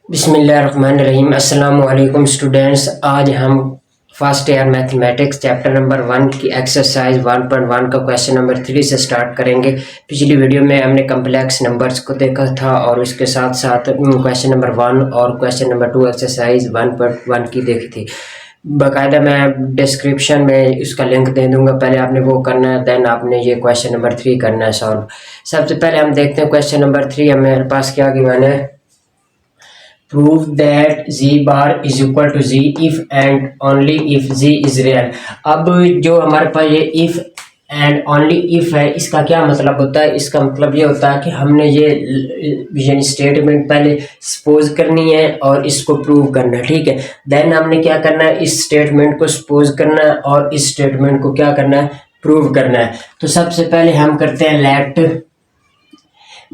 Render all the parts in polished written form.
बिस्मिल्लाहिर्रहमानिर्रहीम। अस्सलाम वालेकुम स्टूडेंट्स। आज हम first year mathematics chapter number 1 की एक्सरसाइज 1.1 का क्वेश्चन नंबर 3 से स्टार्ट करेंगे। पिछली वीडियो में हमने कम्प्लेक्स नंबर्स को देखा था और उसके साथ साथ क्वेश्चन नंबर 1 और क्वेश्चन नंबर 2 एक्सरसाइज 1.1 की देखी थी। बाकायदा मैं डिस्क्रिप्शन में उसका लिंक दे दूंगा, पहले आपने वो करना है, देन आपने ये क्वेश्चन नंबर 3 करना है सॉल्व। सबसे पहले हम देखते हैं क्वेश्चन नंबर 3 हमारे पास क्या गिवन है। Prove that z bar is equal to z if and only if z is real। अब जो हमारे पास ये if एंड ओनली इफ है, इसका क्या मतलब होता है? इसका मतलब ये होता है कि हमने ये स्टेटमेंट पहले सपोज करनी है और इसको प्रूव करना है, ठीक है। देन हमने क्या करना है, इस स्टेटमेंट को सपोज करना है और इस स्टेटमेंट को क्या करना है, प्रूव करना है। तो सबसे पहले हम करते हैं let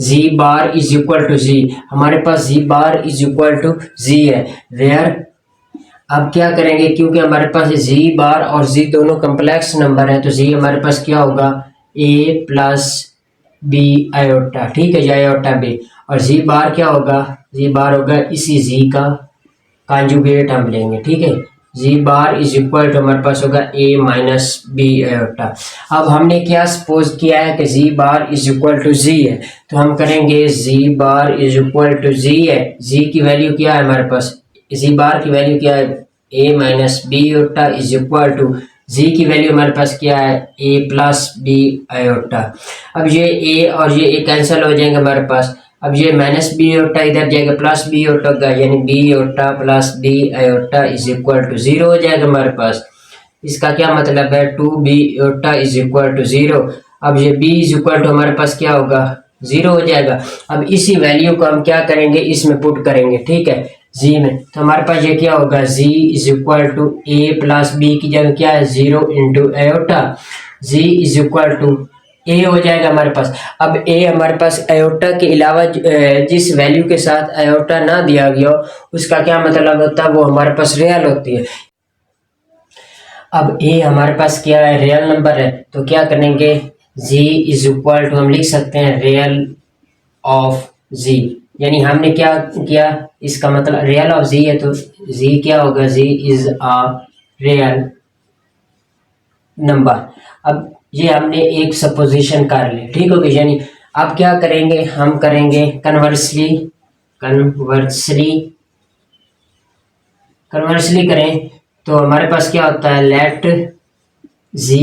z bar is equal to z। हमारे पास z bar is equal to z है, वेयर अब क्या करेंगे, क्योंकि हमारे पास z बार और z दोनों कम्प्लेक्स नंबर है, तो z हमारे पास क्या होगा, a प्लस बी आयोटा, ठीक है, या आयोटा b। और z बार क्या होगा, z बार होगा इसी z का कॉन्जुगेट हम लेंगे, ठीक है। जी बार इज इक्वल टू हमारे पास होगा a माइनस बी आयोटा। अब हमने क्या सपोज किया है कि जी बार इज इक्वल टू जी है, तो हम करेंगे जी बार इज इक्वल टू जी है। जी की वैल्यू क्या है हमारे पास, जी बार की वैल्यू क्या है, a minus b iota is equal to z की वैल्यू हमारे पास क्या है, a प्लस बी आयोटा। अब ये a और ये a कैंसिल हो जाएंगे हमारे पास। अब ये माइनस बी आयोटा इधर जाएगा, प्लस बी आयोटा का, यानी b iota plus b iota is equal to 0 हो जाएगा हमारे पास। इसका क्या मतलब है, 2b iota is equal to 0। अब ये b इज इक्वल टू हमारे पास क्या होगा, 0 हो जाएगा। अब इसी वैल्यू को हम क्या करेंगे, इसमें पुट करेंगे, ठीक है, z में। तो हमारे पास ये क्या होगा, z is equal to a plus b की जगह क्या है, 0 into iota, z is equal to a हो जाएगा हमारे पास। अब ए हमारे पास आयोटा के अलावा जिस वैल्यू के साथ आयोटा ना दिया गया हो उसका क्या मतलब होता है, वो हमारे पास रियल होती है। अब ए हमारे पास क्या है, रियल नंबर है, तो क्या करेंगे, z इज इक्वल टू हम लिख सकते हैं रियल ऑफ z, यानी हमने क्या किया, इसका मतलब रियल ऑफ z है, तो z क्या होगा, z is a real number. अब ये हमने एक सपोजिशन कर ली, ठीक हो गई। यानी अब क्या करेंगे, हम करेंगे कन्वर्सली करें, तो हमारे पास क्या होता है, let z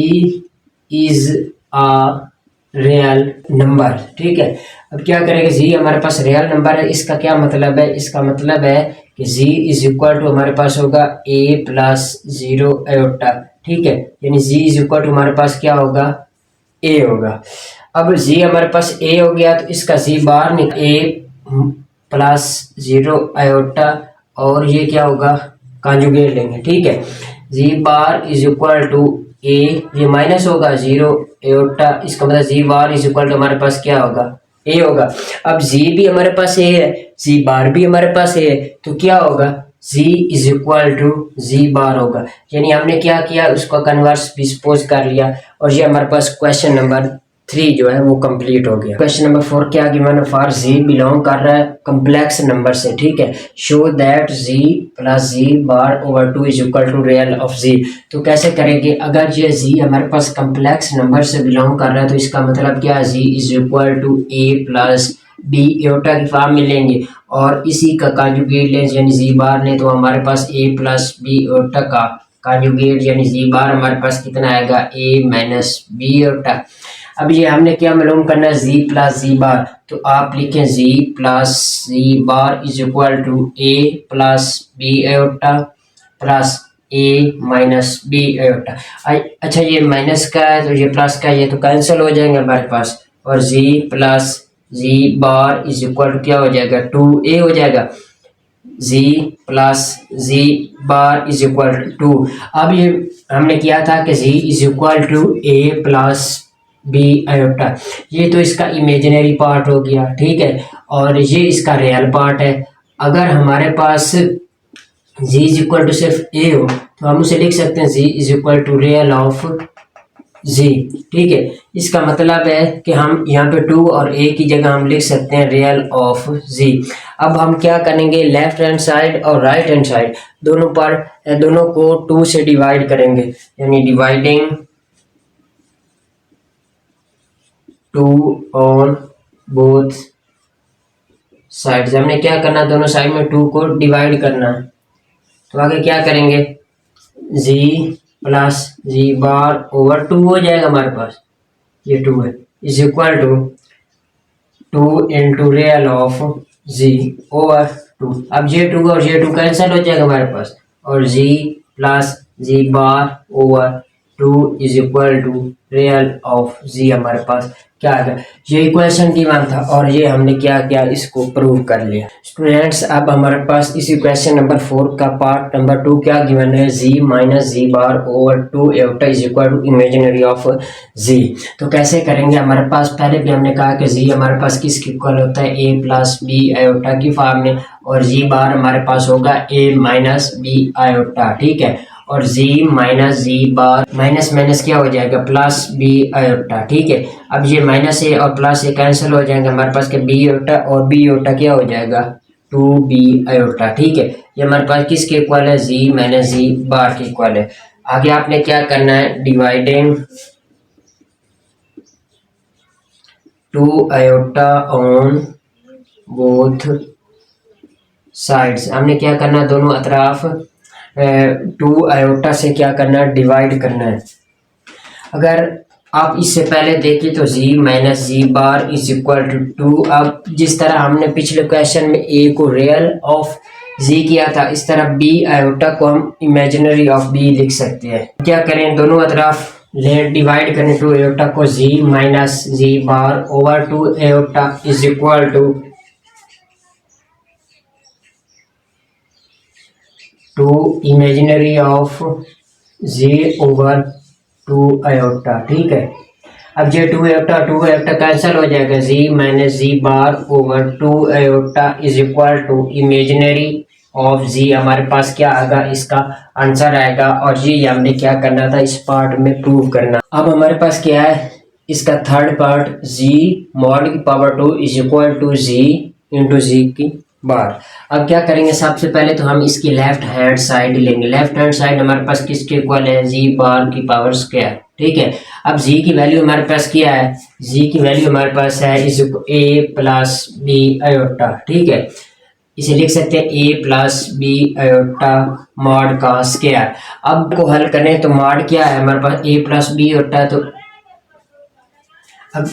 is a real number, ठीक है। अब क्या करेंगे, z हमारे पास रियल नंबर है, इसका क्या मतलब है, इसका मतलब है कि z इज इक्वल टू हमारे पास होगा a प्लस 0 आयोटा, ठीक है, यानी z इज इक्वल टू हमारे पास क्या होगा, a होगा। अब z हमारे पास a हो गया, तो इसका z bar a plus 0 iota और ये क्या होगा, कॉन्जुगेट लेंगे, ठीक है। z bar is equal to a, ये माइनस होगा 0 आयोटा, इसका मतलब z bar is equal to हमारे पास क्या होगा, a होगा। अब z भी हमारे पास a है, z बार भी हमारे पास a है, तो क्या होगा, z is equal to z bar होगा। यानी हमने क्या किया, उसको कन्वर्स भी सपोज कर लिया और ये हमारे पास क्वेश्चन नंबर 3 जो है वो कंप्लीट हो गया। क्वेश्चन नंबर 4 क्या गिवन, फॉर z बिलोंग कर रहा है कम्प्लेक्स नंबर से, ठीक है। Show that z plus z bar over 2 is equal to real of z। तो कैसे करेंगे, अगर ये z हमारे पास कम्प्लेक्स नंबर से बिलोंग कर रहा है तो इसका मतलब क्या है, z is equal to a plus b iota की फॉर्म में लेंगे और इसी का कॉन्जुगेट लें, यानी z बार ने, तो हमारे पास a प्लस बी आयोटा का कॉन्जुगेट, यानी z बार हमारे पास कितना आएगा, a माइनस बी आयोटा। अब ये हमने क्या मालूम करना है, z प्लस z बार, तो आप लिखें z plus z bar is equal to a plus b iota plus a minus b iota. अच्छा ये माइनस का है तो ये प्लस का है, ये तो कैंसिल हो जाएंगे हमारे पास, और z plus z bar is equal to क्या हो जाएगा, 2a हो जाएगा, z plus z bar is equal to 2। अब ये हमने किया था कि z is equal to a plus b iota, ये तो इसका इमेजिनरी पार्ट हो गया, ठीक है, और ये इसका रियल पार्ट है। अगर हमारे पास z इज इक्वल टू सिर्फ a हो तो हम उसे लिख सकते हैं z is equal to real of z. ठीक है, इसका मतलब है कि हम यहाँ पे टू और ए की जगह हम लिख सकते हैं रियल ऑफ जी। अब हम क्या करेंगे, लेफ्ट हैंड साइड और राइट हैंड साइड दोनों पर दोनों को टू से डिवाइड करेंगे, यानी dividing to on both sides. हमने क्या करना, दोनों साइड में टू को डिवाइड करना। तो आगे क्या करेंगे, z plus z bar over two हो जाएगा हमारे पास, ये टू है, is equal to two into real of z over two. अब जे टू और जे टू कैंसिल हो जाएगा हमारे पास, और z plus z bar over two is equal to real of z हमारे पास क्या आ गया। ये इक्वेशन गिवन था और ये हमने क्या किया, इसको प्रूव कर लिया। स्टूडेंट्स अब हमारे पास इस इक्वेशन नंबर 4 का पार्ट नंबर 2 क्या गिवन है, z minus z bar over two iota is equal to imaginary of z. तो कैसे करेंगे, हमारे पास पहले भी हमने कहा कि जी हमारे पास किसके इक्वल होता है, ए प्लस बी आयोटा की फॉर्म में, और जी बार हमारे पास होगा ए माइनस बी आयोटा। ठीक है, और जी माइनस जी बार माइनस माइनस क्या हो जाएगा, प्लस बी आयोटा। ठीक है, अब ये माइनस ए और प्लस ए कैंसिल हो जाएंगे, हमारे पास के बी आयोटा और बी आयोटा क्या हो जाएगा, टू बी आयोटा। ठीक है, ये हमारे पास किसके इक्वल है, जी माइनस जी बार के इक्वल है। आगे आपने क्या करना है, dividing to iota on both sides. हमने क्या करना, दोनों अतराफ टू आयोटा से क्या करना है, डिवाइड करना है। अगर आप इससे पहले देखें तो z minus z bar is equal to two. अब जिस तरह हमने पिछले क्वेश्चन में ए को रियल ऑफ जी किया था, इस तरह बी आयोटा को हम इमेजिनरी ऑफ बी लिख सकते हैं। क्या करें, दोनों अतराफ ले डिवाइड करें टू आयोटा को, z minus z bar over two iota is equal to two imaginary of z over two iota. ठीक है, अब जे टू आयोटा कैंसिल हो जाएगा, z minus z bar over two iota is equal to imaginary of z. हमारे पास क्या आएगा, इसका आंसर आएगा, और ये हमने क्या करना था, इस पार्ट में प्रूव करना। अब हमारे पास क्या है, इसका थर्ड पार्ट, जी मॉड की power two is equal to z into z की बार। अब क्या करेंगे, सबसे पहले तो हम इसकी लेफ्ट हैंड साइड लेंगे। लेफ्ट हैंड साइड हमारे पास किसके इक्वल है, जी बार की पावर स्क्वायर। ठीक है, अब जी की वैल्यू हमारे पास क्या है, जी की वैल्यू हमारे पास है is a plus b iota. ठीक है, इसे लिख सकते हैं a plus b iota mod का स्क्वायर। अब को हल करें तो मॉड क्या है हमारे पास, ए प्लस बी आयोटा। तो अब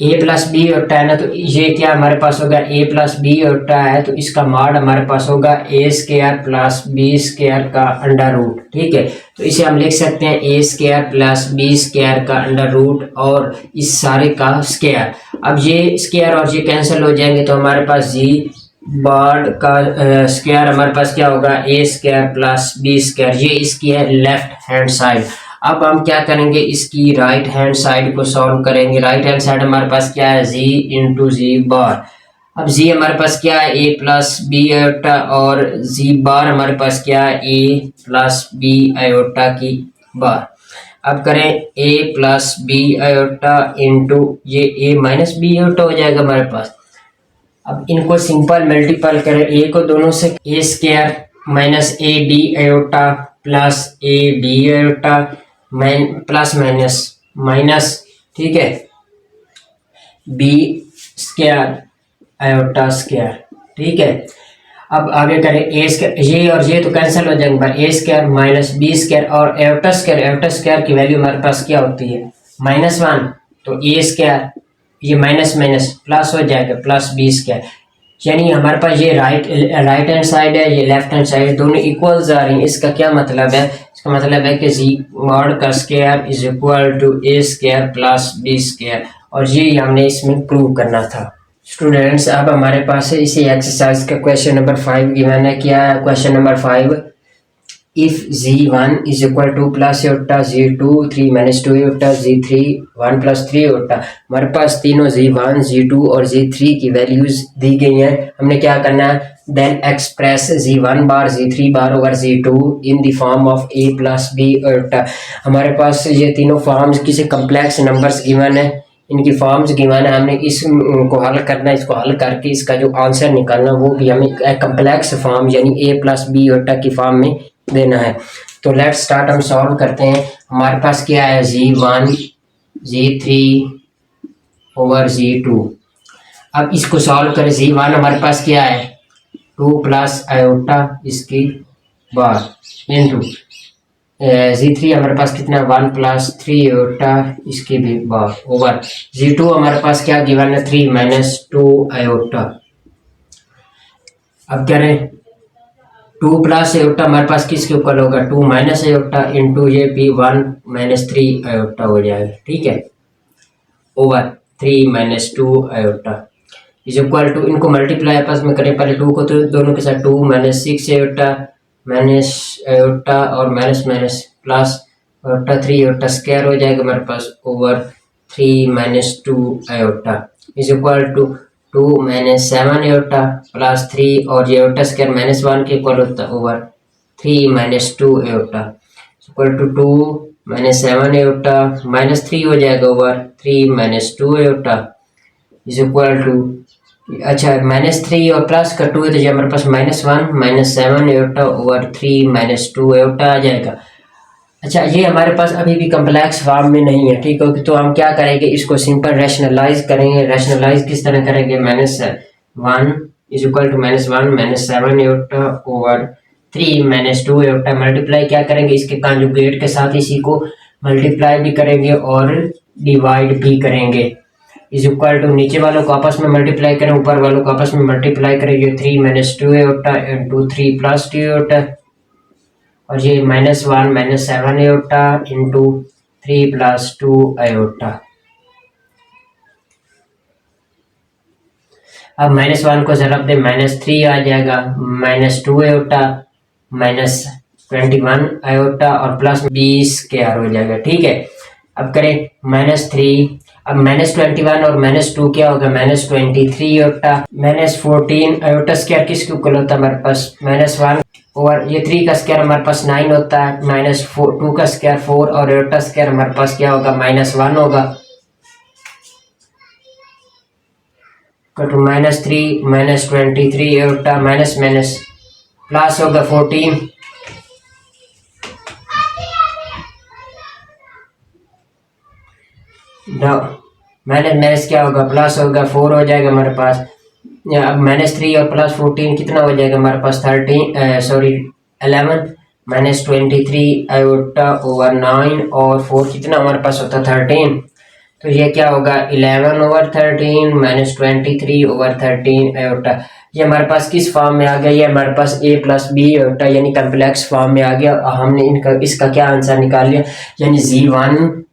ए प्लस बी होता है ना, तो ये क्या हमारे पास होगा, ए प्लस बी होता है, तो इसका मॉड हमारे पास होगा ए स्क्वायर प्लस बी स्क्वायर का अंडर रूट। ठीक है, तो इसे हम लिख सकते हैं ए स्क्वायर प्लस बी स्क्वायर का अंडर रूट और इस सारे का स्क्वायर। अब ये स्क्वायर और ये कैंसिल हो जाएंगे, तो हमारे पास जी बार का स्क्वायर हमारे पास क्या होगा, ए स्क्वायर प्लस बी स्क्वायर। ये इसकी है लेफ्ट हैंड साइड। अब हम क्या करेंगे, इसकी राइट हैंड साइड को सॉल्व करेंगे। राइट हैंड साइड हमारे पास क्या है, जी इंटू जी बार। अब जी हमारे पास क्या है, ए प्लस बी आयोटा, और जी बार हमारे पास क्या है, ए प्लस बी आयोटा की बार। अब करें ए प्लस बी आयोटा इंटू ये ए माइनस बी आयोटा हो जाएगा हमारे पास। अब इनको सिंपल मल्टीपल करें, ए को दोनों से, a square minus a d iota plus a d iota plus minus minus. ठीक है, बी स्क्वायर आयोटा स्क्वायर। ठीक है, अब आगे करें ए स्क्वायर, ये और ये तो कैंसिल हो जाएंगे, ए स्क्वायर माइनस बी स्क्वायर और आयोटा स्क्वायर की वैल्यू हमारे पास क्या होती है, -1। तो ए स्क्वायर ये माइनस माइनस प्लस हो जाएगा, प्लस बी स्क्वायर। यानी हमारे पास ये राइट हैंड साइड है, ये लेफ्ट हैंड साइड, दोनों इक्वल्स आ रही हैं। इसका क्या मतलब है, इसका मतलब है कि जी मॉड का square is equal to a square plus b square, और ये हमने इसमें प्रूव करना था। स्टूडेंट्स अब हमारे पास है इसी एक्सरसाइज का क्वेश्चन नंबर 5 गिवन है। क्या है question number 5, if z1 is equal to plus iota z2 3 minus 2 iota z3 1 plus 3 iota. हमारे पास तीनों z1 z2 और z3 की वैल्यूज दी गई हैं। हमने क्या करना है, then express z1 bar z3 bar over z2 in the form of a plus b iota. हमारे पास ये तीनों फॉर्म्स किसी कम्प्लेक्स नंबर्स गिवन है, इनकी फॉर्म्स गिवन है। हमने इसको हल करना है, इसको हल करके इसका जो आंसर निकालना वो भी हमें कम्प्लेक्स फॉर्म यानी a प्लस b योटा की फॉर्म में देना है। तो लेट्स स्टार्ट, हम सॉल्व करते हैं। हमारे पास क्या है, z1 z3 ओवर z2। अब इसको सॉल्व करें। z1 हमारे पास क्या है 2 प्लस आयोटा इसकी बार इंटू z3 हमारे पास कितना 1 प्लस 3 आयोटा इसकी भी बार ओवर z2 हमारे पास क्या गिवन है 3 माइनस 2 आयोटा। अब क्या रहे 2 प्लस आयोटा हमारे पास किसके इक्वल होगा 2 माइनस आयोटा इंटू ये भी 1 माइनस 3 आयोटा हो जाएगा, ठीक है, over 3 minus 2 iota is equal to, इनको मल्टीप्लाई आपस में करें पहले 2 को तो दोनों के साथ 2 माइनस 6 आयोटा माइनस आयोटा और minus minus plus iota 3 iota square हो जाएगा हमारे पास over 3 minus 2 iota is equal to 2 minus 7 iota plus 3 और ये आयोटा स्क्वायर माइनस 1 के इक्वल होता है over 3 minus 2 iota equal to 2 minus 7 iota minus 3 हो जाएगा over 3 minus 2 iota is equal to, अच्छा माइनस 3 और प्लस का 2 है तो ये हमारे पास minus 1 minus 7 iota over 3 minus 2 iota आ जाएगा। अच्छा ये हमारे पास अभी भी कम्प्लेक्स फॉर्म में नहीं है, ठीक है, तो हम क्या करेंगे इसको सिंपल रैशनलाइज करेंगे। रैशनलाइज किस तरह करेंगे, minus 1 is equal to minus 1 minus 7 iota over 3 minus 2 iota multiply क्या करेंगे इसके कॉन्जुगेट के साथ, इसी को मल्टीप्लाई भी करेंगे और डिवाइड भी करेंगे। इज इक्वल टू नीचे वालों को आपस में मल्टीप्लाई करें, ऊपर वालों को आपस में मल्टीप्लाई करें, ये 3 minus 2 iota into 3 plus 2 iota और ये minus 1 minus 7 iota into 3 plus 2 iota. अब माइनस 1 को जरब दे माइनस 3 आ जाएगा, माइनस 2 आयोटा माइनस 21 आयोटा और प्लस 20 के आर हो जाएगा, ठीक है। अब करें माइनस 3, अब माइनस 21 और माइनस 2 क्या होगा minus 23 iota minus 14 iota square किसके इक्वल होता है हमारे पास माइनस 1 और ये 3 का स्क्वायर हमारे पास 9 होता है, माइनस 2 का स्क्वायर 4 और आयोटा स्क्वायर हमारे पास क्या होगा माइनस 1 होगा, तो minus 3 minus 23 iota minus minus plus होगा 14 माइनस माइनस क्या होगा प्लस होगा 4 हो जाएगा हमारे पास। अब माइनस 3 और प्लस 14 कितना हो जाएगा हमारे पास 11 माइनस 23 आयोटा ओवर 9 और 4 कितना हमारे पास होता 13, तो ये क्या होगा 11 ओवर 13 माइनस 23 ओवर 13 आयोटा। ये हमारे पास किस फॉर्म में आ गया, ये हमारे पास a प्लस बी आयोटा यानी कम्प्लेक्स फॉर्म में आ गया। हमने इसका क्या आंसर निकाल लिया, यानी z1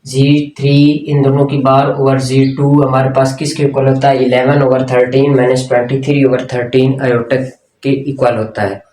z3 इन दोनों की बार ओवर z2 हमारे पास किसके इक्वल होता है 11 ओवर 13 माइनस 23 ओवर 13 आयोटा के इक्वल होता है।